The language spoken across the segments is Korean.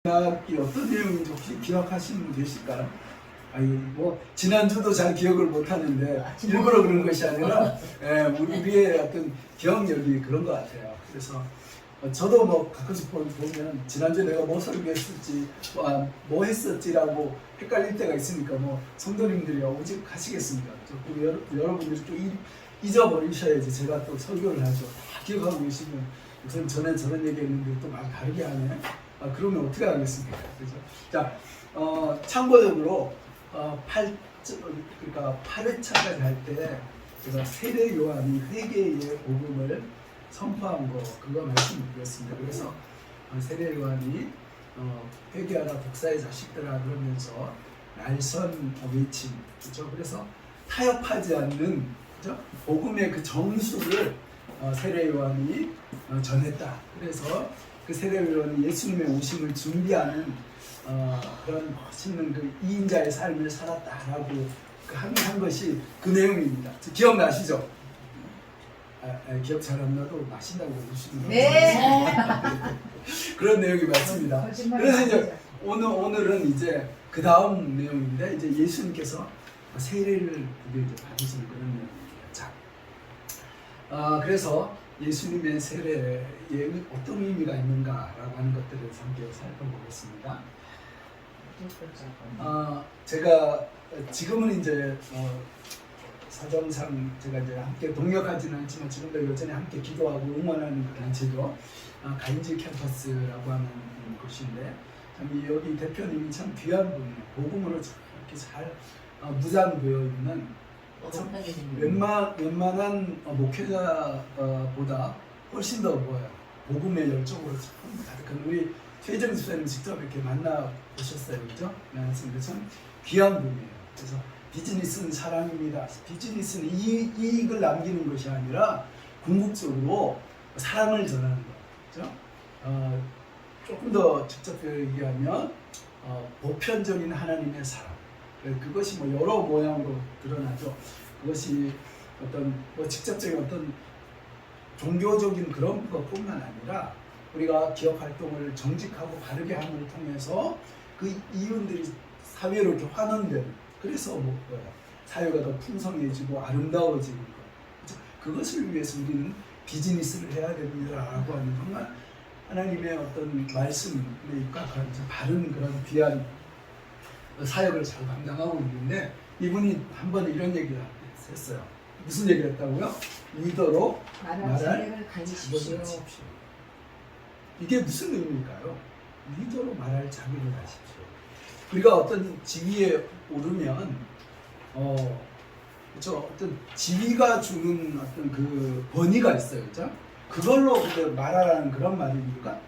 이 어떤 내용인지 혹시 기억하시는 분 계실까요? 아니 뭐 지난주도 잘 기억을 못 하는데 일부러 그런 것이 아니라 우리의 어떤 기억력이 그런 것 같아요. 그래서 저도 뭐 가끔씩 보면 지난주에 내가 뭐 설교했을지 뭐 했었지라고 헷갈릴 때가 있으니까 뭐 성도님들이 오직 하시겠습니까? 여러분들이 좀 잊어버리셔야지 제가 또 설교를 하죠. 다 기억하고 계시면 우선 전에 저런 얘기했는데 또 막 다르게 하네. 그러면 어떻게 하겠습니까? 그죠? 자, 참고적으로 그러니까 8회차까지 할 때 제가 세례 요한이 회개의 복음을 선포한 거 그거 말씀드렸습니다. 그래서 세례 요한이 회개하라 독사의 자식들아 그러면서 날선 외침, 그렇죠? 그래서 타협하지 않는, 그렇죠? 복음의 그 정수를 세례 요한이 전했다. 그래서 그 세례 요한이 예수님의 오심을 준비하는 그런 멋있는 그 2인자의 삶을 살았다라고 한 것이 그 내용입니다. 기억나시죠? 기억 잘 안 나도 나신다고 해주시는 네. 그런 내용이 맞습니다. 그래서 이제 오늘은 이제 그 다음 내용인데 이제 예수님께서 세례를 이제 받으시는 그런 내용입니다. 자, 그래서 예수님의 세례에 어떤 의미가 있는가라고 하는 것들을 함께 살펴보겠습니다. 제가 지금은 이제 사정상 제가 이제 함께 동역하지는 않지만 지금도 여전히 함께 기도하고 응원하는 그 단체죠. 가인지 캠퍼스라고 하는 곳인데 참 여기 대표님이 참 귀한 분이에요. 복음으로 이렇게 잘 무장되어 있는 웬만한 목회자보다 훨씬 더 복음의 열정으로 참 가득한 우리 최정 집사님 직접 이렇게 만나 보셨어요, 그죠? 그래서 참 귀한 분이에요. 그래서 비즈니스는 사랑입니다. 비즈니스는 이익을 남기는 것이 아니라 궁극적으로 사랑을 전하는 것, 그죠? 조금 더 직접 얘기하면 보편적인 하나님의 사랑. 그것이 뭐 여러 모양으로 드러나죠. 그것이 어떤 직접적인 어떤 종교적인 그런 것뿐만 아니라 우리가 기업 활동을 정직하고 바르게 함을 통해서 그 이윤들이 사회로 이렇게 환원되는, 그래서 사회가 더 풍성해지고 아름다워지는 것, 그것을 위해서 우리는 비즈니스를 해야 됩니다라고 하는 정말 하나님의 어떤 말씀에 입각한 바른 그런 귀한 사역을 잘 감당하고 있는데 이분이 한 번 이런 얘기를 했어요. 무슨 얘기를 했다고요? 리더로 말할 자격을 가지십시오. 이게 무슨 의미일까요? 리더로 말할 자격을 가지십시오. 우리가 어떤 지위에 오르면 그렇죠? 어떤 지위가 주는 어떤 그 권위가 있어요, 그렇죠? 그걸로 근데 말하라는 그런 말입니까?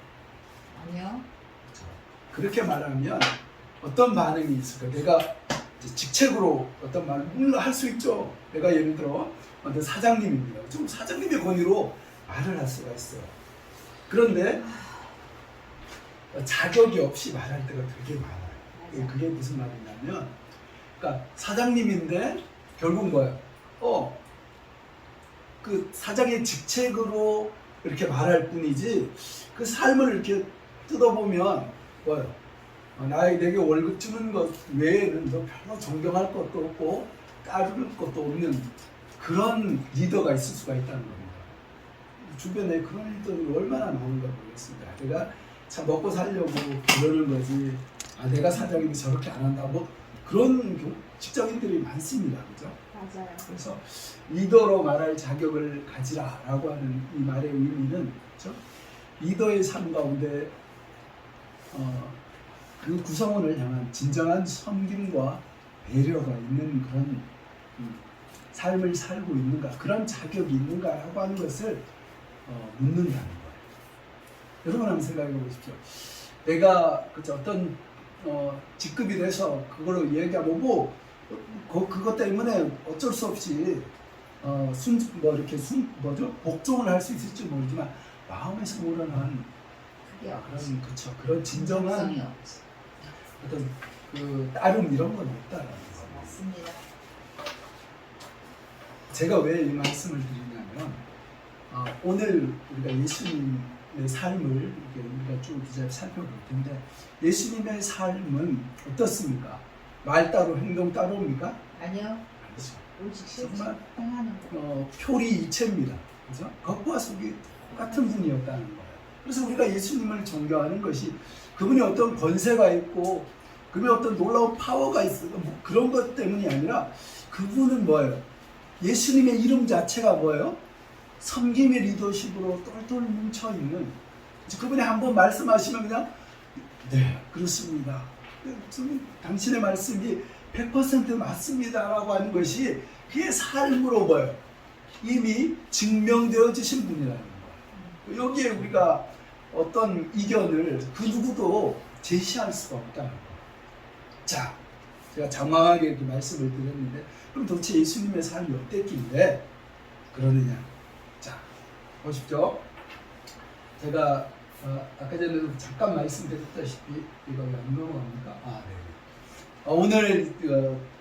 아니요. 그렇죠? 그렇게 말하면 어떤 반응이 있을까? 내가 직책으로 어떤 말을 물론 할 수 있죠. 내가 예를 들어 어떤 사장님입니다. 좀 사장님의 권위로 말을 할 수가 있어요. 그런데 자격이 없이 말할 때가 되게 많아요. 그게 무슨 말이냐면, 그러니까 사장님인데 결국 뭐예요? 그 사장의 직책으로 이렇게 말할 뿐이지 그 삶을 이렇게 뜯어보면 뭐예요? 내게 월급 주는 것 외에는 너 별로 존경할 것도 없고 따를 것도 없는 그런 리더가 있을 수가 있다는 겁니다. 주변에 그런 리더들이 얼마나 많은가 모르겠습니다. 내가 참 먹고 살려고 그러는 거지 내가 사장님이 저렇게 안 한다 그런 직장인들이 많습니다. 그죠? 맞아요. 그래서 리더로 말할 자격을 가지라라고 하는 이 말의 의미는, 그렇죠? 리더의 삶 가운데 그 구성원을 향한 진정한 섬김과 배려가 있는 그런 삶을 살고 있는가, 그런 자격이 있는가라고 하는 것을 묻는다는 거예요. 여러분 한번 생각해 보십시오. 내가 그렇죠? 어떤 직급이 돼서 그걸로 얘기하고 그것 때문에 어쩔 수 없이 복종을 할 수 있을지 모르지만 마음에서 우러난 그런 진정한 어떤 그 따름 이런 건 없다라는 거예요. 맞습니다. 제가 왜 이 말씀을 드리냐면 오늘 우리가 예수님의 삶을 이렇게 우리가 쭉 이제 살펴볼 텐데 예수님의 삶은 어떻습니까? 말 따로 행동 따로입니까? 아니요. 아니죠. 오직 실제 정말 행하는 거. 표리이체입니다. 그죠? 겉과 속이 똑같은 분이었다는 거예요. 그래서 우리가 예수님을 존경하는 것이 그분이 어떤 권세가 있고 그분이 어떤 놀라운 파워가 있고 뭐 그런 것 때문이 아니라 그분은 뭐예요? 예수님의 이름 자체가 뭐예요? 섬김의 리더십으로 똘똘 뭉쳐있는 그분이 한번 말씀하시면 그냥 네 그렇습니다. 당신의 말씀이 100% 맞습니다 라고 하는 것이 그의 삶으로 뭐예요? 이미 증명되어지신 분이라는 거예요. 여기에 우리가 어떤 이견을 그 누구도 제시할 수가 없다는 거예요. 자, 제가 장황하게 이렇게 말씀을 드렸는데 그럼 도대체 예수님의 삶이 어땠길래 그러느냐? 자, 보십시오. 제가 아까 전에도 잠깐 말씀드렸다시피 이거 왜 안 넘어갑니까? 네. 오늘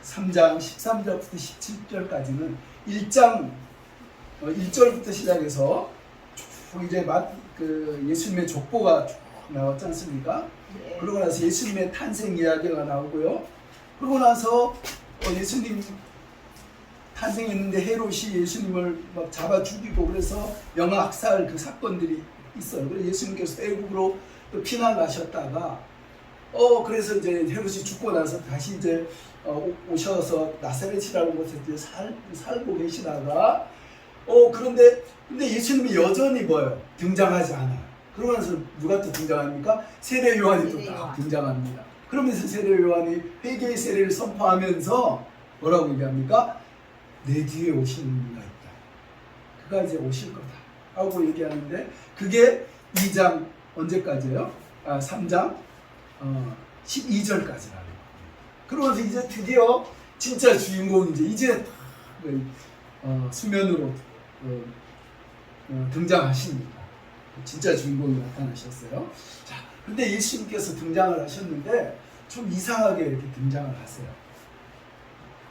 3장 13절부터 17절까지는 1장 1절부터 시작해서 쭉 이제 예수님의 족보가 쭉 나왔지 않습니까? 네. 그러고 나서 예수님의 탄생 이야기가 나오고요. 그러고 나서 예수님 탄생했는데 헤롯이 예수님을 막 잡아 죽이고 그래서 영아학살 그 사건들이 있어요. 그래서 예수님께서 애국으로 또 피난가셨다가 그래서 이제 헤롯이 죽고 나서 다시 이제 오셔서 나사렛이라는 곳에 이제 살고 계시다가 근데 예수님이 여전히 뭐예요? 등장하지 않아요. 그러고 나서 누가 또 등장합니까? 세례 요한이 또 딱 등장합니다. 그러면서 세례 요한이 회개의 세례를 선포하면서 뭐라고 얘기합니까? 내 뒤에 오시는 분이 있다. 그가 이제 오실 거다. 하고 얘기하는데 그게 2장 언제까지예요? 3장 12절까지라는 거예요. 그러면서 이제 드디어 진짜 주인공이 이제 수면으로 등장하십니다. 진짜 주인공이 나타나셨어요. 자, 근데 예수님께서 등장을 하셨는데 좀 이상하게 이렇게 등장을 하세요.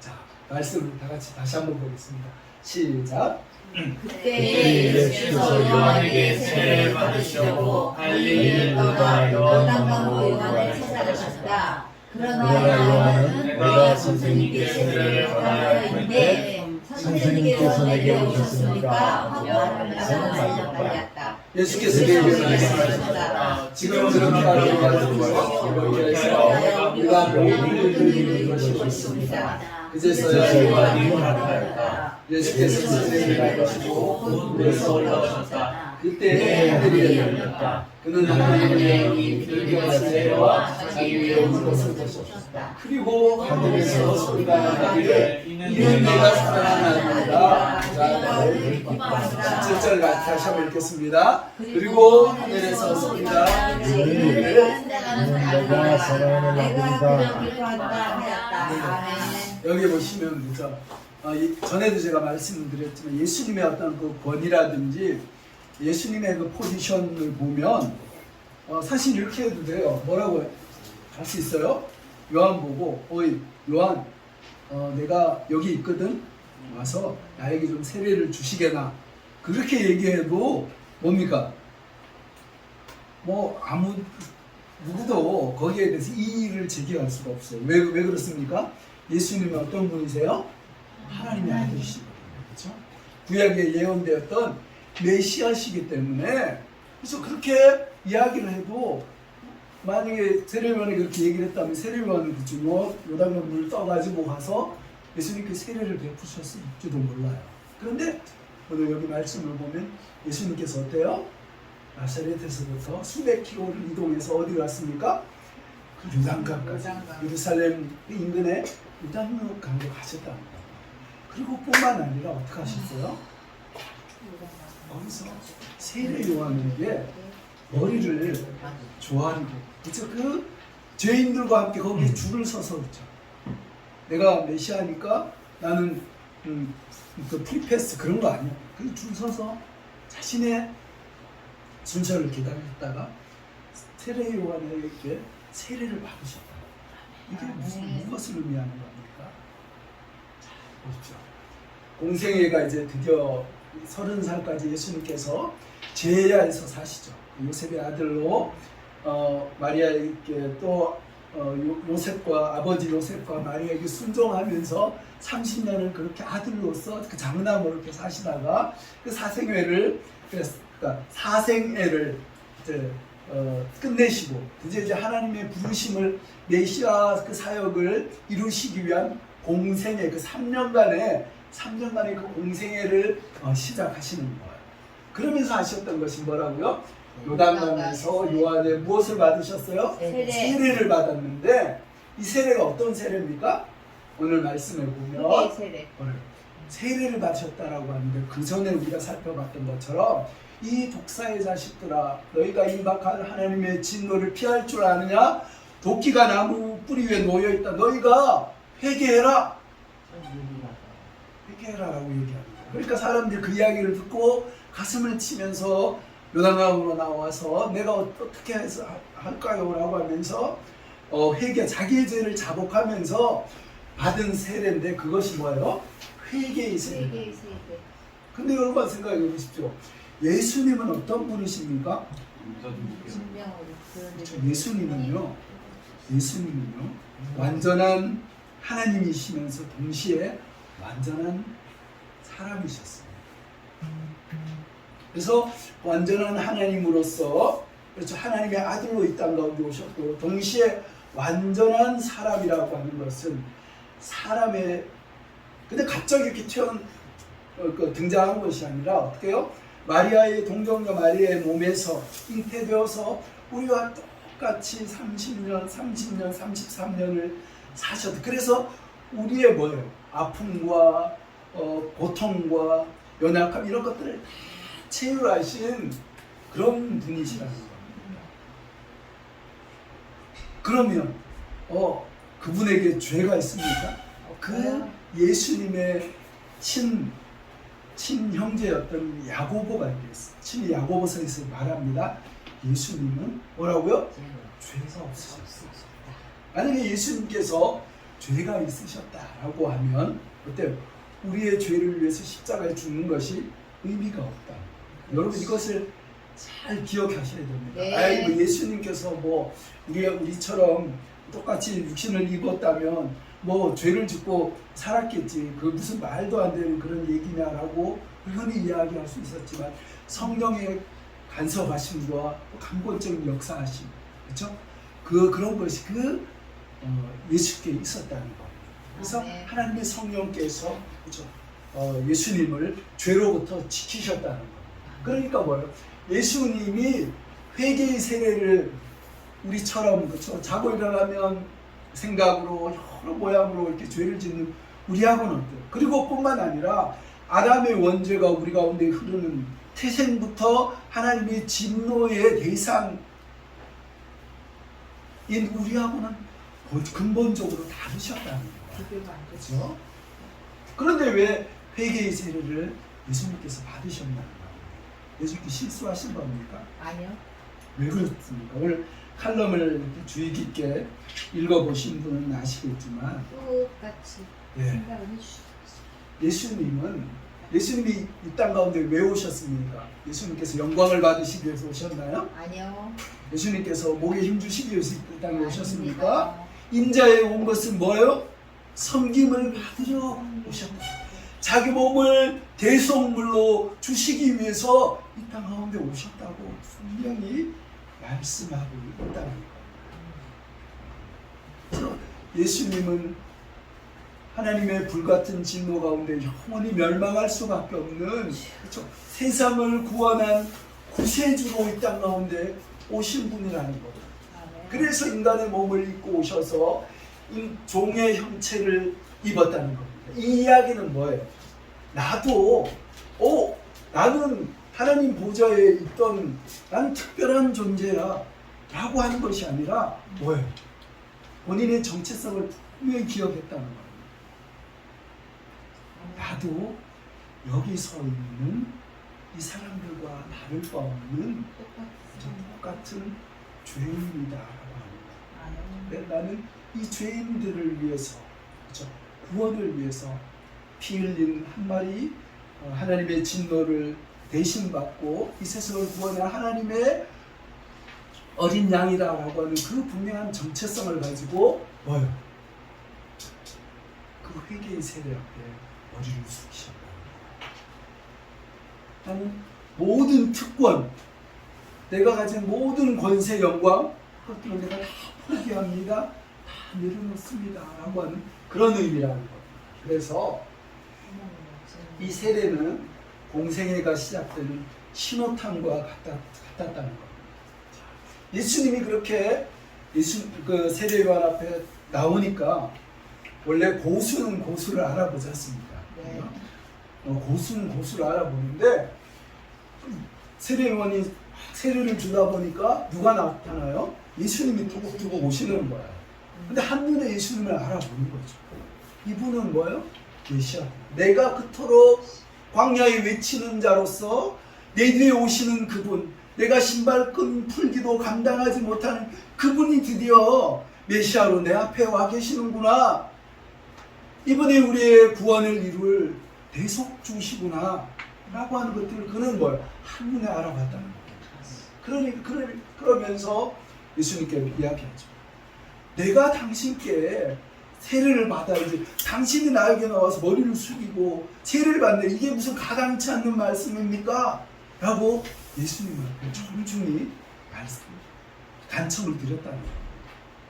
자, 말씀을 다 같이 다시 한번 보겠습니다. 시작. 그때 예수께서 요한에게 세례를 받으시려고 갈릴리를 떠나 요단강으로 요한을 찾아가셨다. 그러나 요한은 내가 선생님께 세례를 받아야 했는데 선생님께서 내게 오셨습니까? 하고 말하면서 말렸다. 예수께서 얘기하셨다. 지금 그렇게 가지고 우리가 모든 일을 이루시고 있습니다. 그제서야 요한이 나타났다. 예수께서 세례를 받으시고 하늘에서 올라오셨다. 그때 하늘이 열렸다. 그는 하나님의 비둘기와 세례와 자기 위에 오는 것을 보셨다. 그리고 하늘에서 소리가 나가기를 이는 내가 사랑하는 아들이다. 자, 17절 다시 한번 읽겠습니다. 그리고 하늘에서 소리가 이는 내가 사랑하는 아들이다. 여기 보시면 그죠? 전에도 제가 말씀드렸지만 예수님의 어떤 그 권위라든지 예수님의 그 포지션을 보면 사실 이렇게 해도 돼요. 뭐라고 할 수 있어요? 요한 보고 어이 요한 내가 여기 있거든. 와서 나에게 좀 세례를 주시게나. 그렇게 얘기해도 뭡니까? 뭐 누구도 거기에 대해서 이의를 제기할 수가 없어요. 왜 그렇습니까? 예수님은 어떤 분이세요? 하나님의 아들이시거든요. 그렇죠? 구약에 예언되었던 메시아시기 때문에 그래서 그렇게 이야기를 해도 만약에 세례요한이 그렇게 얘기를 했다면 세례요한은 그죠? 요단강 물을 떠가지고 가서 예수님께 세례를 베푸셨을지도 몰라요. 그런데 오늘 여기 말씀을 보면 예수님께서 어때요? 나사렛에서부터 수백 킬로를 이동해서 어디 갔습니까? 그 요단강까지 예루살렘 인근에 요단강으로 가셨답니다. 그리고 뿐만 아니라 어떻게 하셨어요? 거기서 세례 요한에게 머리를 조아리고 그래서 그 죄인들과 함께 거기에 줄을 서서 그렇죠. 내가 메시아니까 나는 그 프리패스 그런 거 아니야. 그 줄 서서 자신의 순서를 기다렸다가 세례 요한에게 세례를 받으셨다. 이게 무엇을 의미하는 겁니까? 자, 보십시오. 공생애가 이제 드디어 30살까지 예수님께서 제야에서 사시죠. 요셉의 아들로 마리아에게 또 요셉과 아버지 요셉과 마리아에게 순종하면서 30년을 그렇게 아들로서 그 장남으로 이렇게 사시다가 그 사생애를 이제 끝내시고 이제 하나님의 부르심을 메시아 그 사역을 이루시기 위한 공생애 그 3년간의 그 공생애를 시작하시는 거예요. 그러면서 하셨던 것이 뭐라고요? 요단강에서 요한의 무엇을 받으셨어요? 세례를 받았는데 이 세례가 어떤 세례입니까? 오늘 말씀에 보면 세례를 받으셨다라고 하는데 그 전에 우리가 살펴봤던 것처럼 이 독사의 자식들아 너희가 임박할 하나님의 진노를 피할 줄 아느냐? 도끼가 나무 뿌리 위에 놓여있다. 너희가 회개해라. 회개해라라고 얘기합니다. 그러니까 사람들이 그 이야기를 듣고 가슴을 치면서 요단강으로 나와서 내가 어떻게 해서 할까요? 라고 하면서 회개, 자기의 죄를 자복하면서 받은 세례인데 그것이 뭐예요? 회개의 세례. 근데 여러분 생각해 보십시오. 예수님은 어떤 분이십니까? 예수님은요 완전한 하나님이시면서 동시에 완전한 사람이셨어요. 그래서 완전한 하나님으로서 그렇죠. 하나님의 아들로 이 땅 가운데 오셨고 동시에 완전한 사람이라고 하는 것은 사람의 근데 갑자기 이렇게 등장한 것이 아니라 어떻게요? 마리아의 동정녀 마리아의 몸에서 잉태되어서 우리와 똑같이 30년, 33년을 사셨다. 그래서 우리의 뭐예요? 아픔과 고통과 연약함 이런 것들을 다 체휼하신 그런 분이시라는 겁니다. 그러면 그분에게 죄가 있습니까? 그 예수님의 친형제였던 야고보가 있어요. 친히 야고보서에서 말합니다. 예수님은 뭐라고요? 죄가 없으셨다. 만약에 예수님께서 죄가 있으셨다라고 하면 어때요? 우리의 죄를 위해서 십자가에 죽는 것이 의미가 없다. 여러분 이것을 잘 기억하셔야 됩니다. 네. 아이고 예수님께서 뭐 우리처럼 똑같이 육신을 입었다면 뭐 죄를 짓고 살았겠지. 그 무슨 말도 안 되는 그런 얘기냐라고 흔히 이야기할 수 있었지만 성령의 간섭하심과 강권적인 역사하심, 그렇죠? 그런 것이 예수께 있었다는 겁니다. 그래서 하나님의 성령께서 그렇죠? 예수님을 죄로부터 지키셨다는 겁니다. 그러니까 뭐예요? 예수님이 회개의 세례를 우리처럼 그렇죠? 자고 일어나면 생각으로 여러 모양으로 이렇게 죄를 짓는 우리하고는 어때요? 그리고 뿐만 아니라 아담의 원죄가 우리 가운데 흐르는 태생부터 하나님의 진노의 대상인 우리하고는 근본적으로 다르셨다는 거예요. 그렇죠? 그런데 왜 회개의 세례를 예수님께서 받으셨냐는 거예요. 예수님께 실수하신 겁니까? 아니요. 왜 그렇습니까? 오늘 칼럼을 이렇게 주의 깊게 읽어보신 분은 아시겠지만 똑같이 생각을 해주셨어요. 예수님이 이 땅 가운데 왜 오셨습니까? 예수님께서 영광을 받으시기 위해서 오셨나요? 아니요. 예수님께서 목에 힘주시기 위해서 이 땅에 오셨습니까? 아닙니다. 인자에 온 것은 뭐예요? 섬김을 받으러 오셨다. 자기 몸을 대속물로 주시기 위해서 이 땅 가운데 오셨다고 분명히 말씀하고 있다는 겁니다. 예수님은 하나님의 불같은 진노 가운데 영원히 멸망할 수밖에 없는 그렇죠? 세상을 구원한 구세주로 이 땅 가운데 오신 분이라는 겁니다. 그래서 인간의 몸을 입고 오셔서 이 종의 형체를 입었다는 겁니다. 이 이야기는 뭐예요? 나는 하나님 보좌에 있던 나는 특별한 존재야 라고 하는 것이 아니라 뭐예요? 본인의 정체성을 분명히 기억했다는 겁니다. 나도 여기 서 있는 이 사람들과 다를 바 없는 똑같은 죄인이다 라고 합니다. 나는 이 죄인들을 위해서 그렇죠? 구원을 위해서 피 흘린 한 마리 하나님의 진노를 대신 받고 이 세상을 구원할 하나님의 어린 양이라고 하는 그 분명한 정체성을 가지고 뭐요? 그 회개의 세례 앞에 머리를 숙이셨다. 나는 모든 특권, 내가 가진 모든 권세, 영광, 그것들을 내가 다 포기합니다. 다 내려놓습니다. 라고 하는 그런 의미라는 거예요. 그래서 이 세례는 공생애가 시작되는 신호탄과 같았다는 겁니다. 예수님이 그렇게 그 세례 요한 앞에 나오니까 원래 고수는 고수를 알아보지 않습니까? 네. 고수는 고수를 알아보는데 세례 요한이 세례를 주다 보니까 누가 나타나요? 예수님이 두고 오시는 거예요. 근데 한눈에 예수님을 알아보는 거죠. 이분은 뭐예요? 메시아. 내가 그토록 광야에 외치는 자로서 내 뒤에 오시는 그분, 내가 신발끈 풀기도 감당하지 못하는 그분이 드디어 메시아로 내 앞에 와 계시는구나. 이분이 우리의 구원을 이룰 대속주시구나 라고 하는 것들을 그는 뭐예요? 한눈에 알아봤다는 거예요. 그러면서 예수님께 이야기하죠. 내가 당신께 세례를 받아야지, 당신이 나에게 나와서 머리를 숙이고 세례를 받는 이게 무슨 가당치 않는 말씀입니까? 라고 예수님 앞에 정중히 간청을 드렸다는 거예요.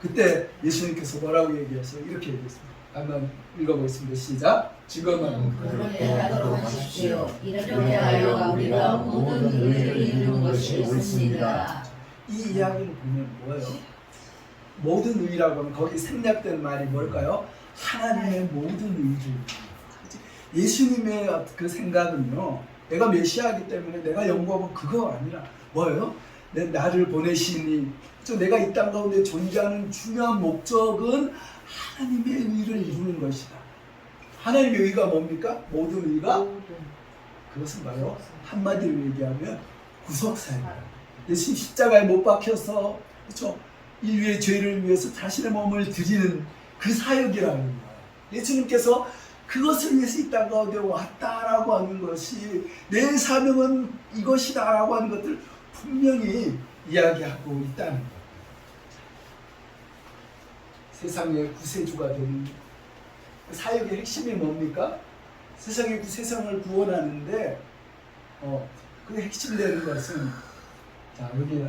그때 예수님께서 뭐라고 얘기하세요? 이렇게 얘기했습니다. 한번 읽어보겠습니다. 시작. 지금은 그렇게 하도록 하십시오. 이렇게 하여 우리가 모든 의를 이루는 것이 옳습니다. 이 이야기를 보면 뭐예요? 모든 의라고 하면 거기 생략된 말이 뭘까요? 하나님의 모든 의를. 예수님의 그 생각은요, 내가 메시아이기 때문에 내가 연구하고 그거 아니라 뭐예요? 나를 보내시니, 내가 이 땅 가운데 존재하는 중요한 목적은 하나님의 의를 이루는 것이다. 하나님의 의가 뭡니까? 모든 의가? 그것은 바로 한마디로 얘기하면 구속사입니다. 예수님 십자가에 못 박혀서, 그렇죠? 인류의 죄를 위해서 자신의 몸을 드리는 그 사역이라는 거예요. 예수님께서 그것을 위해서 이 땅 가운데 왔다라고 하는 것이, 내 사명은 이것이다라고 하는 것들 분명히 이야기하고 있다는 거예요. 세상의 구세주가 되는 사역의 핵심이 뭡니까? 세상을 구원하는데 그 핵심 되는 것은, 자, 여기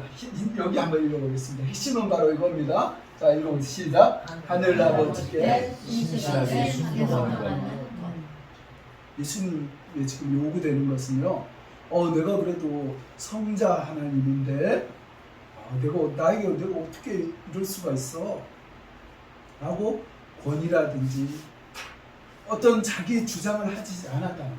한번 읽어보겠습니다. 핵심은 바로 이겁니다. 자, 읽어보겠습니다. 시작. 하늘 아버지께 신실하게 순종하는 것. 예수님의 지금 요구되는 것은요, 내가 그래도 성자 하나님인데 내가 어떻게 이럴 수가 있어? 라고 권위라든지 어떤 자기 주장을 하지 않았다는 거예요.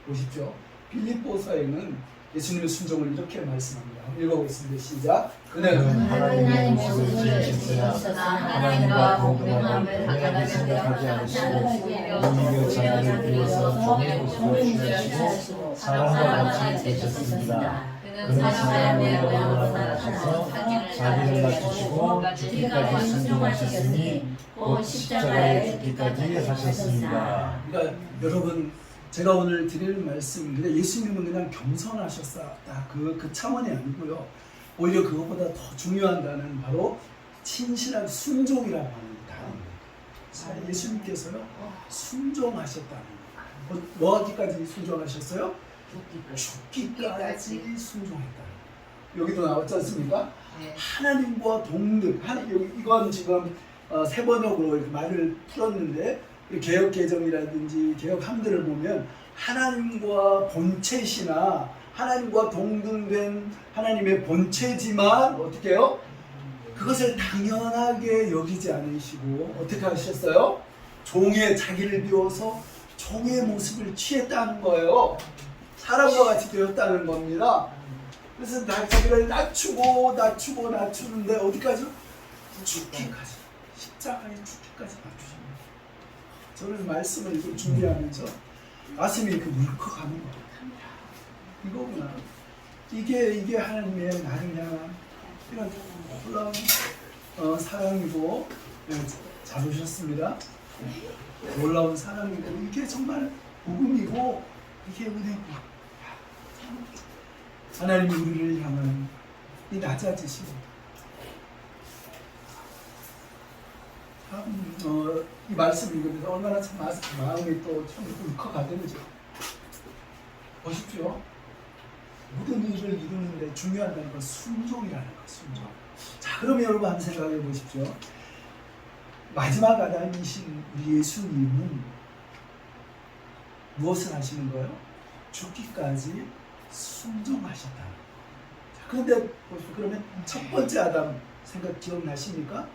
보십시오. 빌립보서에는 예수님의 순종을 이렇게 말씀합니다. 읽어보겠습니다. 시작. 그는 하나님의 모습을 지키셨으나 하나님과 동등함을 하나님께 생각하지 않으시고 오히려 자기를 비워서 종의 모습을 취하시고 사람과 같이 되셨습니다. 그는 사람의 모양으로 나타나서 자기를 낮추시고 죽기까지 순종하셨으니 곧 십자가에 죽기까지 하셨습니다. 그러니까 여러분, 제가 오늘 드릴 말씀인데 예수님은 그냥 겸손하셨다, 그 차원이 아니고요. 오히려 그것보다 더 중요한 단어는 바로 친실한 순종이라고 하는 단어입니다. 예수님께서요, 순종하셨다는 거예요. 뭐 하기까지 순종하셨어요? 죽기까지 순종했다. 여기도 나왔지 않습니까? 네. 하나님과 동등. 이건 지금 세 번역으로 이렇게 말을 풀었는데, 개혁 개정이라든지 개혁 함들을 보면 하나님과 본체시나 하나님과 동등된 하나님의 본체지만 어떻게 해요? 그것을 당연하게 여기지 않으시고 어떻게 하셨어요? 자기를 비워서 종의 모습을 취했다는 거예요. 사람과 같이 되었다는 겁니다. 그래서 자기를 낮추는데 어디까지? 죽기까지. 십자가에 죽기까지 낮추십니다. 저는 말씀을 이걸 준비하면서 가슴이 이렇게 울컥하는 거예요. 이거구나. 이게 하나님의 나를 향한 이런 놀라운 사랑이고, 잘 오셨습니다. 놀라운 사랑이고, 이게 정말 복음이고 이게 은혜고 하나님이 우리를 향한 이 낮아지심 참 이 말씀 읽으면서 얼마나 참 마음이 또 참 울컥하던지 보십시오. 모든 일을 이루는데 중요한 건 순종이라는 것, 순종. 자, 그러면 여러분 한번 생각해 보십시오. 마지막 아담이신 우리 예수님은 무엇을 하시는 거예요? 죽기까지 순종하셨다. 자, 그런데 보십시오. 그러면 첫 번째 아담 생각 기억나십니까?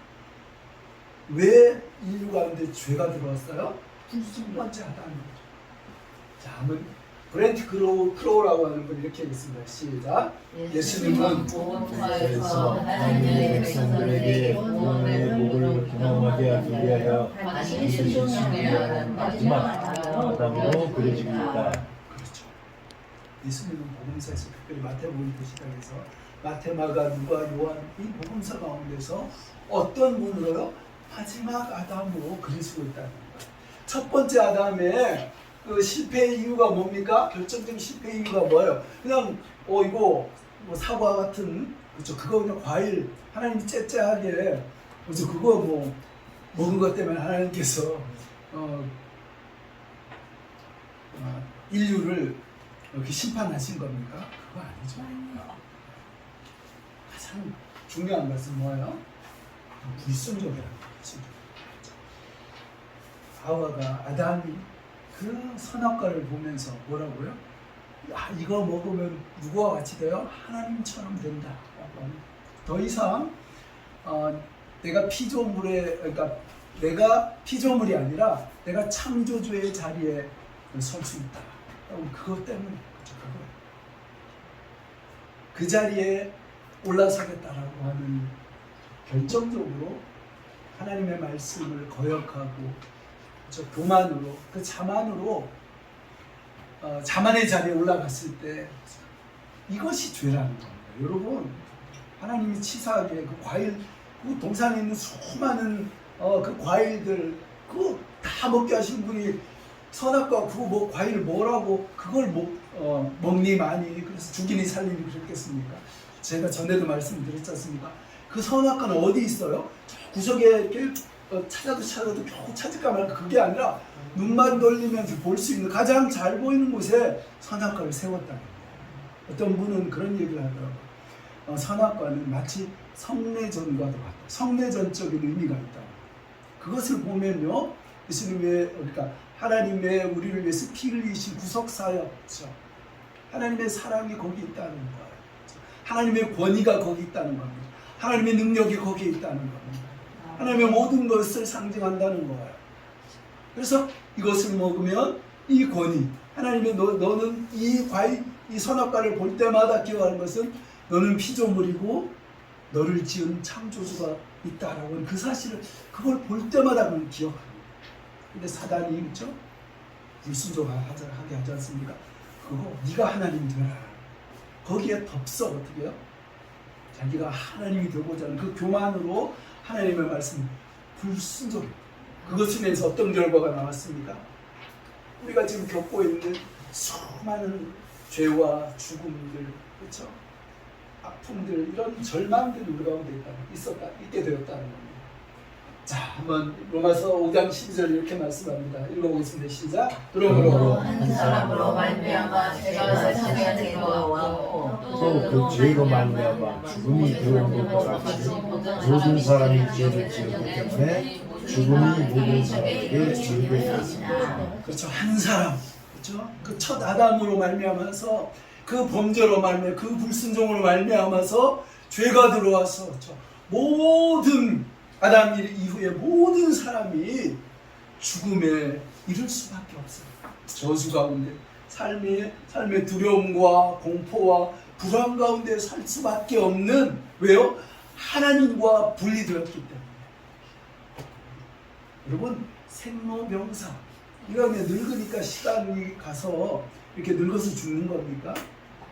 왜 인류 가운데 죄가 들어왔어요? 첫 번째 아담이죠. 자, 한번 브렌트 크로우라고 하는 분 이렇게 했습니다. 시작. 예수님은 복음화에서 하나님의 백성들에게 구원의 복을 경험하게 하기 위하여 다시 순종하는 마지막 아담으로 그려집니다. 그렇죠. 예수님은 복음서에서 특별히 마태복음부터 시작해서 마태, 마가, 누가, 요한 이 복음서 가운데서 어떤 분으로요? 마지막 아담으로 그리시고 있다는 거예요. 첫 번째 아담의 그 실패의 이유가 뭡니까? 결정적인 실패의 이유가 뭐예요? 그냥 이거 뭐 사과 같은 그렇죠. 그거 그냥 과일 하나님이 째째하게 그래서 그거 뭐 먹은 것 때문에 하나님께서 인류를 이렇게 심판하신 겁니까? 그거 아니죠. 가장 중요한 것은 뭐예요? 불순종이라는 거죠. 하와가 아담이 그 선악과를 보면서 뭐라고요? 야, 이거 먹으면 누구와 같이 돼요? 하나님처럼 된다. 더 이상 내가 피조물에 그러니까 내가 피조물이 아니라 내가 창조주의 자리에 설 수 있다. 그것 때문에 그거예요. 그 자리에 올라서겠다라고 하는 결정적으로 하나님의 말씀을 거역하고 교만으로 그 자만으로 자만의 자리에 올라갔을 때 이것이 죄라는 겁니다. 여러분 하나님이 치사하게 그 과일 그 동산에 있는 수많은 그 과일들 그거 다 먹게 하신 분이 선악과 그 뭐 과일 뭐라고 그걸 먹니 많이 그래서 죽이니 살리니 그랬겠습니까? 제가 전에도 말씀드렸지 않습니까? 그 선악과는 어디 있어요? 구석에 이렇게 찾아도 겨우 찾을까 말까 그게 아니라 눈만 돌리면서 볼 수 있는 가장 잘 보이는 곳에 선악과를 세웠다는 거예요. 어떤 분은 그런 얘기를 하더라고요. 선악과는 마치 성례전과도 같다. 성례전적인 의미가 있다. 그것을 보면요, 예수님의 그러니까 하나님의 우리를 위해서 피 흘리신 구속사였죠. 하나님의 사랑이 거기 있다는 거예요. 하나님의 권위가 거기 있다는 겁니다. 하나님의 능력이 거기에 있다는 겁니다. 하나님의 모든 것을 상징한다는 거예요. 그래서 이것을 먹으면 이 권위, 하나님의 너는 이 과일, 이 선악과를 볼 때마다 기억하는 것은 너는 피조물이고 너를 지은 창조주가 있다라고 하는 그 사실을 그걸 볼 때마다 그걸 기억합니다. 근데 사단이 그렇죠? 불순종하게 하지 않습니까? 그거 네가 하나님 되라. 거기에 덥석 어떻게 해요? 자기가 하나님이 되고자 하는 그 교만으로 하나님의 말씀 불순종. 그것을 인해서 어떤 결과가 나왔습니까? 우리가 지금 겪고 있는 수많은 죄와 죽음들, 그렇죠? 아픔들, 이런 절망들이 우리 가운데 있게 되었다는 겁니다. 자, 한번 로마서 5장 12절 이렇게 말씀합니다. 읽어보겠습니다. 시작. 그러므로 한 사람으로 말미암아 죄가 세상에 들어왔고 또 그 죄로 말미암아 죽음이 들어온 것과 같이 모든 사람이 죄를 지었기 때문에 죽음이 모든 사람에게 이르게 되었습니다. 그렇죠. 한 사람, 그렇죠. 그 첫 아담으로 말미암아서 그 범죄로 말미암아 그 불순종으로 말미암아서 죄가 들어와서 그렇죠. 모든 아담 이후에 모든 사람이 죽음에 이를 수밖에 없어요. 저주 가운데 삶의 두려움과 공포와 불안 가운데 살 수밖에 없는 왜요? 하나님과 분리되었기 때문에. 여러분 생로병사 이러면 늙으니까 시간이 가서 이렇게 늙어서 죽는 겁니까?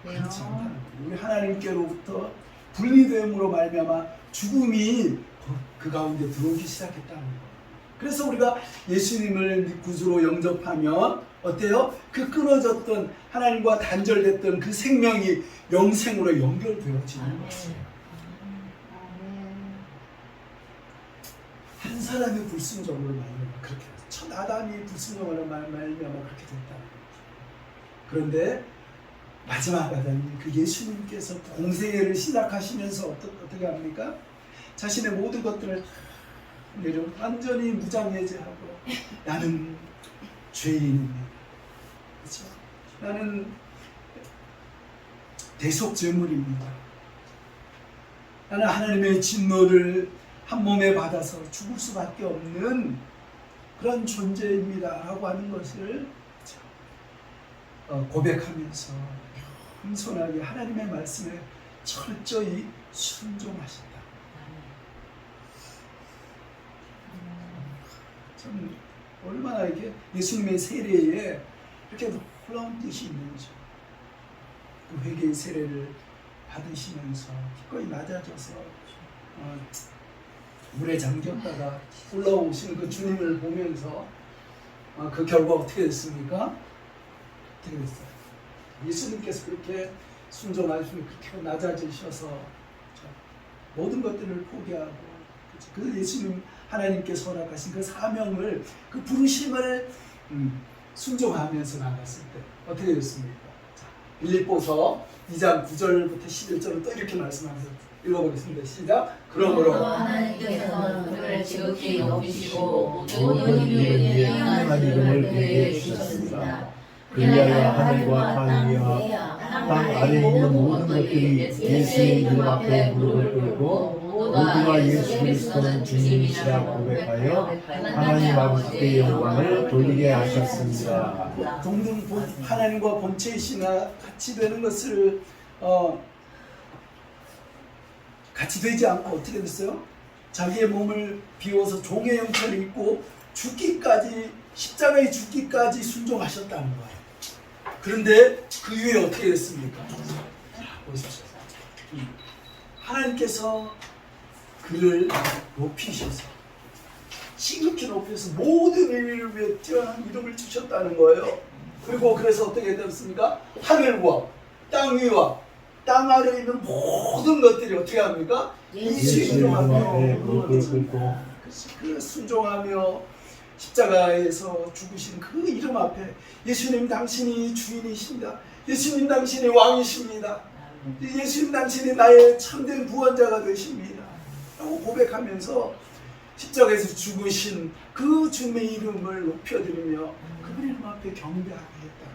그렇지 않다는 거예요. 우리 하나님께로부터 분리됨으로 말미암아 죽음이 그 가운데 들어오기 시작했다는 거예요. 그래서 우리가 예수님을 구주로 영접하면 어때요? 그 끊어졌던 하나님과 단절됐던 그 생명이 영생으로 연결되어지는 것이에요. 한 사람이 불순종으로 말미암아 그렇게 됐어요. 첫 아담이 불순종으로 말미암아 그렇게 됐다는 거죠. 그런데 마지막 아담이 그 예수님께서 공생애를 시작하시면서 어떻게 합니까? 자신의 모든 것들을 내려 완전히 무장해제하고 나는 죄인입니다. 그렇죠? 나는 대속죄물입니다. 나는 하나님의 진노를 한 몸에 받아서 죽을 수밖에 없는 그런 존재입니다 라고 하는 것을 고백하면서 겸손하게 하나님의 말씀에 철저히 순종하신다. 참 얼마나 이렇게 예수님의 세례에 이렇게 놀라운 뜻이 있는지, 그 회개의 세례를 받으시면서 기꺼이 낮아져서 물에 잠겼다가 올라오시는 그 주님을 보면서 그 결과 어떻게 됐습니까? 어떻게 됐어요? 예수님께서 그렇게 순종하시면 그렇게 낮아지셔서 모든 것들을 포기하고 그 예수님 하나님께서 허락하신 그 사명을, 그 부르심을 순종하면서 나갔을 때 어떻게 됐습니까? 빌립보서 2장 9절부터 11절은 또 이렇게 말씀하면서 읽어보겠습니다. 시작. 그러므로 하나님께서 그를 지극히 높이시고 모든 이름에 뛰어난 이름을 그에게 주셨습니다. 그리하여 하늘과 땅 위와 땅 아래에 있는 모든 것들이 예수의 이름 앞에 무릎을 꿇고 모두가 예수 그리스도는 주님이시라 고백하여 하나님 아버지께 영광을 돌리게 하셨습니다. 동등 하나님과 본체이시나 같이 되는 것을 같이 되지 않고 어떻게 됐어요? 자기의 몸을 비워서 종의 형체를 입고 죽기까지, 십자가에 죽기까지 순종하셨다는 거예요. 그런데 그 이후에 어떻게 됐습니까? 보십시오. 하나님께서 그를 높이셔서, 지극히 높여서 모든 일을 위해 뛰어난 이름을 주셨다는 거예요. 그리고 그래서 어떻게 됐습니까? 하늘과 땅 위와 땅 아래에 있는 모든 것들이 어떻게 합니까? 예수의 이름 앞에 무릎을 꿇고 그 순종하며 십자가에서 죽으신 그 이름 앞에 예수님 당신이 주인이십니다. 예수님 당신이 왕이십니다. 예수님 당신이 나의 참된 구원자가 되십니다 라고 고백하면서 십자가에서 죽으신 그 주님의 이름을 높여드리며 그 이름 앞에 경배하게 했다.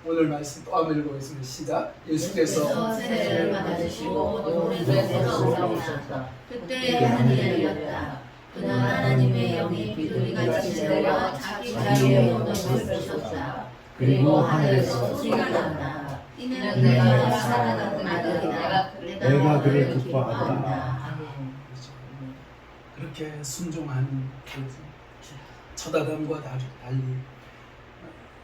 오늘 말씀 또 한번 읽어보겠습니다. 시작. 예수께서 세례를 받으시고 노래에서 올라오셨다. 그때 하늘이 열렸다. 그는 하나님의 영이 비둘기같이 내려 자기 자리에 오는 것을 보셨다. 그리고 하늘에서 소리가 난다. 이는 내가 사랑하는 아들이다. 내가 그를 기뻐한다. 그렇게 순종하는 첫 아담과 달리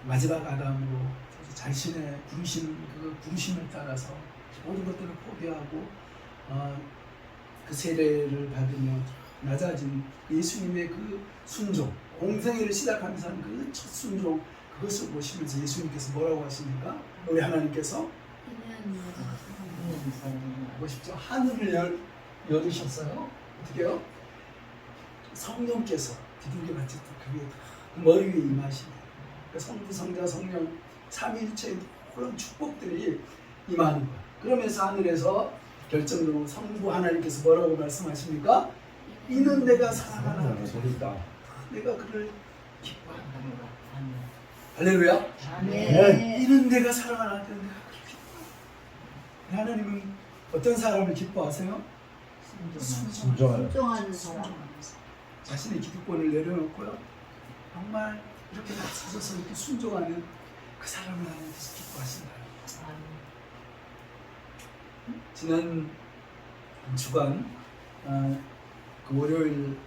마지막 아담으로 자신의 부르심을 따라서 모든 것들을 포기하고 그 세례를 받으며 낮아진 예수님의 그 순종, 공생애를 시작하면서 하는 그 첫 순종, 그것을 보시면서 예수님께서 뭐라고 하십니까? 우리 하나님께서 보십시오. 하늘을 열으셨어요. 어떻게요? 성령께서 비둘기같이 그게 머리 위에 임하시네. 성부, 성자, 성령 삼위일체의 그런 축복들이 임하는 거야. 그러면서 하늘에서 결정적으로 성부 하나님께서 뭐라고 말씀하십니까? 이는 내가 사랑하는 아들이다. 내가 그를 기뻐한다는 거야. 할렐루야. 네. 이는 내가 사랑하는 아들, 내가 그를 기뻐한다. 하나님은 어떤 사람을 기뻐하세요? 순종하는 사람. 자신의 기득권을 내려놓고요. 정말 이렇게 낮춰서 이렇게 순종하는 그 사람을 하나님께서 기뻐하신다. 지난 주간 그 월요일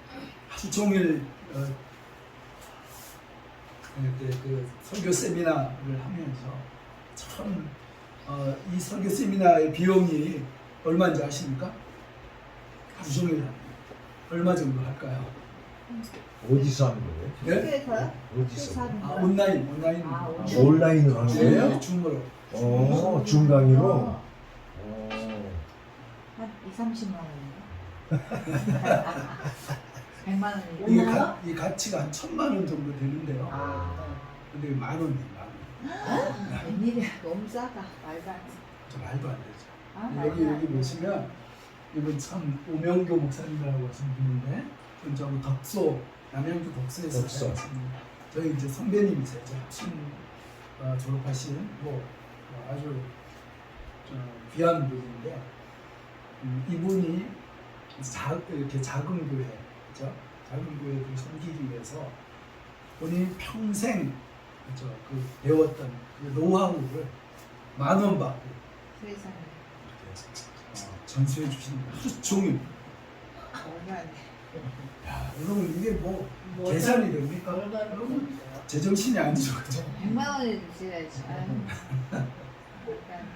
하루 종일 그 설교 세미나를 하면서 참 이 설교 세미나의 비용이 얼마인지 아십니까? 하루 종일 합니다. 얼마 정도 할까요? 어디서 하는 거예요? 네? 학교에서요? 어디서? 온라인. 온라인으로 하는 거예요? 네, 줌으로. 줌 강의로? 한 2, 30만 원인가? 100만 원인가? 이게 이 가치가 한 1,000만 원 정도 되는데요. 아. 근데 10,000원이에요. 웬일이야, 너무 싸다. 말도 안 돼. 저 말도 안 되죠. 아, 여기 말도 안 돼. 보시면 이분 참 오명교 목사님이라고 하시는 분인데 저하고 덕소 남양주 덕소에서 덕소. 하십니다. 저희 이제 선배님이세요. 저 학신 졸업하신 아주 귀한 분인데 이분이 이렇게 작은 교회, 그죠? 작은 교회를 섬기기 위해서 본인이 평생 그 배웠던 그 노하우를 10,000원 받고 세상에. 전수해 주시는 거예요. 하루 종일. 얼마나. 야, 여러분 이게 뭐 계산이 됩니까? 여러분 제정신이 아니죠, 그죠? 100만 원을 주셔야지. 아유. 약간.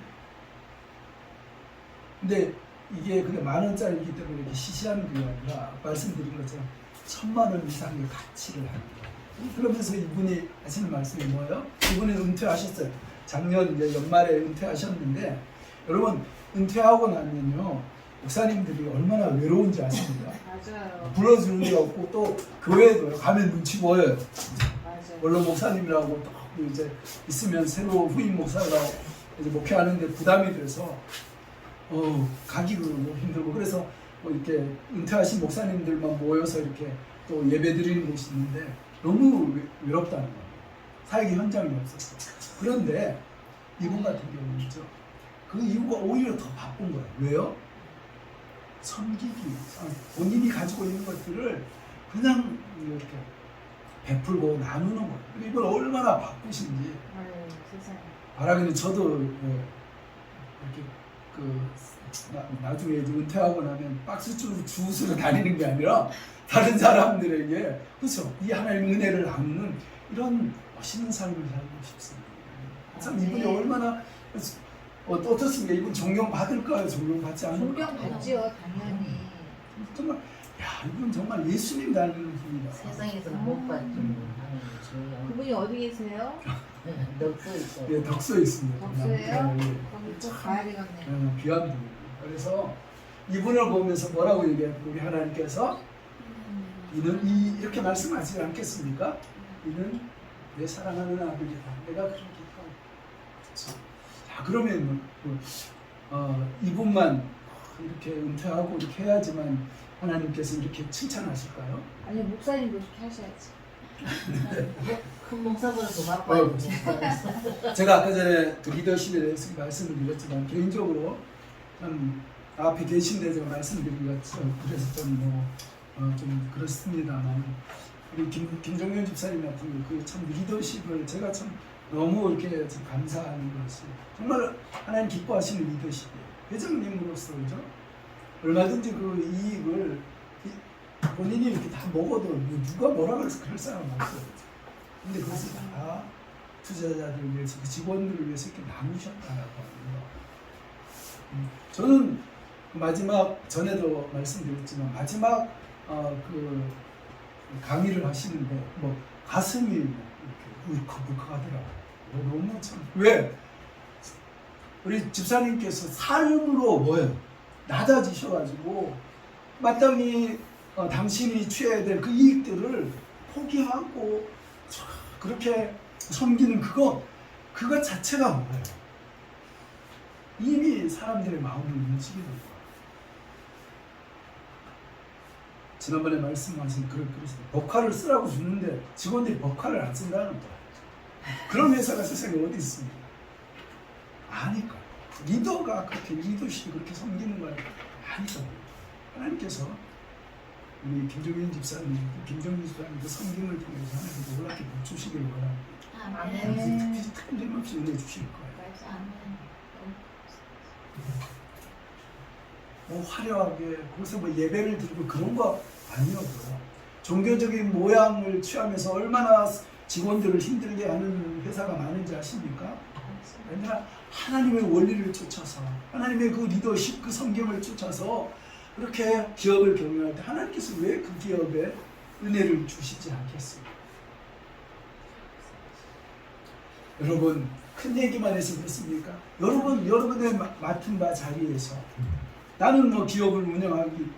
근데 이게 그냥 10,000원짜리이기 때문에 이렇게 시시한 게 아니라 말씀드린 것처럼 1,000만 원 이상의 가치를 합니다. 그러면서 이분이 하시는 말씀이 뭐예요? 이분이 은퇴하셨어요. 작년 이제 연말에 은퇴하셨는데 여러분 은퇴하고 나면요 목사님들이 얼마나 외로운지 아십니까? 맞아요. 불러주는 게 없고 또 교회도 가면 눈치 보여요. 맞아요. 물론 목사님이라고 또 이제 있으면 새로 후임 목사가 이제 목회하는데 부담이 돼서 가기도 힘들고 그래서 뭐 이렇게 은퇴하신 목사님들만 모여서 이렇게 또 예배 드리는 곳이 있는데 너무 외롭다는 거예요. 사역의 현장이 없었어. 그런데 이분 같은 경우는죠. 그 이유가 오히려 더 바쁜 거예요. 왜요? 섬기기 위해서 본인이 가지고 있는 것들을 그냥 이렇게 베풀고 나누는 거예요. 이걸 얼마나 바쁘신지 아유, 세상에. 바라기는 저도 이렇게 나중에 이제 은퇴하고 나면 박스 주우스로 다니는 게 아니라 다른 사람들에게 그렇죠 이 하나님의 은혜를 나누는 이런 멋있는 삶을 살고 싶습니다. 참 이분이 얼마나 어떻습니까? 이분 존경 받을까요? 존경 받지 않을까요? 존경받지요, 당연히. 정말 야 이분 정말 예수님 닮은 분이다. 세상에서는 못 봤죠. 조용. 그분이 어디 계세요? 넉서 있어. 예, 덕소에 있습니다. 덕소예요? 예, 거기 꼭 가야 되겠네. 귀한 분입니다. 그래서 이분을 보면서 뭐라고 얘기해요? 우리 하나님께서 이는 이렇게 말씀하지 않겠습니까? 이는 내 사랑하는 아들이다. 내가 그렇게 하고. 자, 그러면 이분만 이렇게 은퇴하고 이렇게 해야지만 하나님께서 이렇게 칭찬하실까요? 아니, 목사님도 그렇게 하셔야지. 큰 목사보다 더 바빠요. 제가 아까 전에 그 리더십에 대해서 말씀을 드렸지만 개인적으로 참 앞에 계신데 제가 말씀드린 것처럼 그래서 좀 그렇습니다만 우리 김종현 집사님 같은 그 참 리더십을 제가 참 너무 이렇게 참 감사하는 것이 정말 하나님 기뻐하시는 리더십이에요. 회장님으로서 그죠? 얼마든지 그 이익을 본인이 이렇게 다 먹어도 누가 뭐라 그래서 그럴 사람 없어요. 근데 그것을 다 투자자들을 위해서 그 직원들을 위해서 이렇게 나누셨다라고 합니다. 저는 마지막 전에도 말씀드렸지만 마지막 그 강의를 하시는데 뭐 가슴이 이렇게 울컥울컥하더라고요. 너무 참 왜 우리 집사님께서 삶으로 뭐예요? 낮아지셔가지고 마땅히 당신이 취해야 될 그 이익들을 포기하고 그렇게 섬기는 그거 자체가 뭐예요? 이미 사람들의 마음을 움직이는 거예요. 지난번에 말씀하신 그래서 법카를 쓰라고 주는데 직원들이 법카를 안 쓴다는 거예요. 그런 회사가 세상에 어디 있습니까? 아니까 리더가 그렇게 리더십이 그렇게 섬기는 거예요. 아니까 하나님께서 우리 김종현 집사님, 김종현 집사님 그 섬김을 통해서 하나님께서 놀랍게 복 주시길 원합니다. 아멘. 틀림없이 은혜 주실 거예요. 뭐 화려하게 거기서 뭐 예배를 드리고 그런 거 아니어도요. 종교적인 모양을 취하면서 얼마나 직원들을 힘들게 하는 회사가 많은지 아십니까? 아니라 하나님의 원리를 쫓아서 하나님의 그 리더십, 그 성경을 쫓아서 그렇게 기업을 경영할 때 하나님께서 왜 그 기업에 은혜를 주시지 않겠습니까? 여러분 큰 얘기만 해서 그렇습니까? 여러분의 맡은 바 자리에서 나는 뭐 기업을 운영하기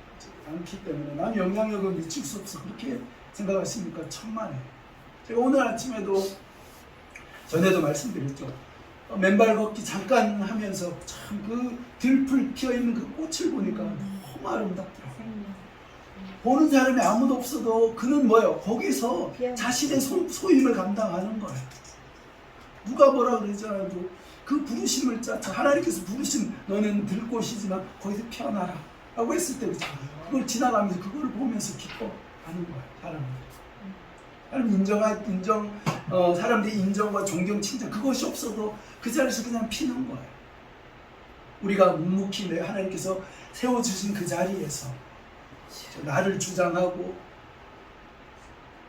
않기 때문에 나는 영향력을 미칠 수 없어 그렇게 생각하십니까? 천만에. 제가 오늘 아침에도 전에도 말씀드렸죠. 맨발 걷기 잠깐 하면서 참 그 들풀 피어있는 그 꽃을 보니까 너무 아름답더라고요. 보는 사람이 아무도 없어도 그는 뭐예요? 거기서 자신의 소임을 감당하는 거예요. 누가 뭐라 그러잖아도 그 부르심을 하나님께서 부르신 너는 들꽃이지만 거기서 피어나라 라고 했을 때 그걸 지나가면서 그걸 보면서 기뻐하는 거예요. 사람들이 인정과 존경, 칭찬 그것이 없어도 그 자리에서 그냥 피는 거예요. 우리가 묵묵히 하나님께서 세워주신 그 자리에서 나를 주장하고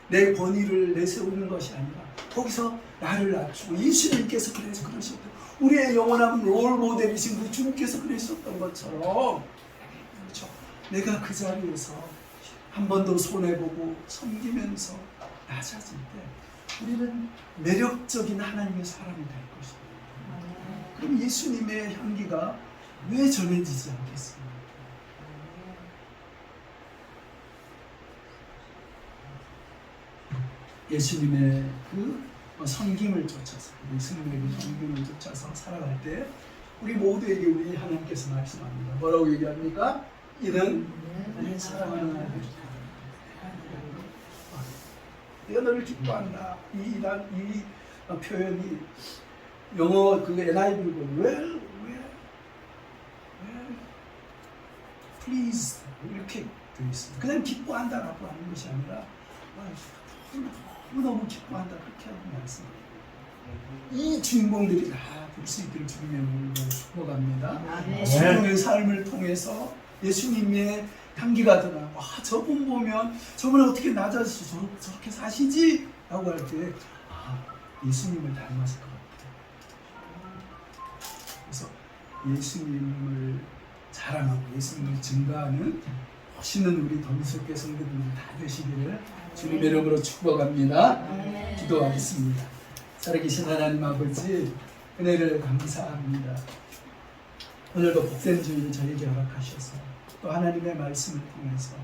내 권위를 내세우는 것이 아니라 거기서 나를 낮추고 예수님께서 그러셨던 우리의 영원한 롤 모델이신 그 주님께서 그러셨던 것처럼 그렇죠? 내가 그 자리에서 한 번 더 손해보고 섬기면서 낮아질 때 우리는 매력적인 하나님의 사람이 될 것입니다. 그럼 예수님의 향기가 왜 전해지지 않겠습니까? 예수님의 그 섬김을 쫓아서 예수님의 그 섬김을 쫓아서 살아갈 때 우리 모두에게 우리 하나님께서 말씀합니다. 뭐라고 얘기합니까? 이는 내 사랑하는 아들이다. 내가 너를 기뻐한다. 이 표현이 영어 그 NIV 보면 well, pleased 이렇게 되어 있습니다. 그냥 기뻐한다라고 하는 것이 아니라 너무 기뻐한다 그렇게 하고 말씀합니다. 이 주인공들이 다 볼 수 있기를 주님의 이름으로 축복합니다. 주님의 삶을 통해서 예수님의 향기가 드나 저분 보면 저분은 어떻게 낮아서 저렇게 사시지? 라고 할 때 예수님을 닮았을 것 같아요. 그래서 예수님을 자랑하고 예수님을 증거하는 멋있는 우리 더미숙교 성도들이 다 되시기를 주님의 이름으로 축복합니다. 기도하겠습니다. 살아계신 하나님 아버지 은혜를 감사합니다. 오늘도 복된 주일 저에게 허락하셔서 또 하나님의 말씀을 통해서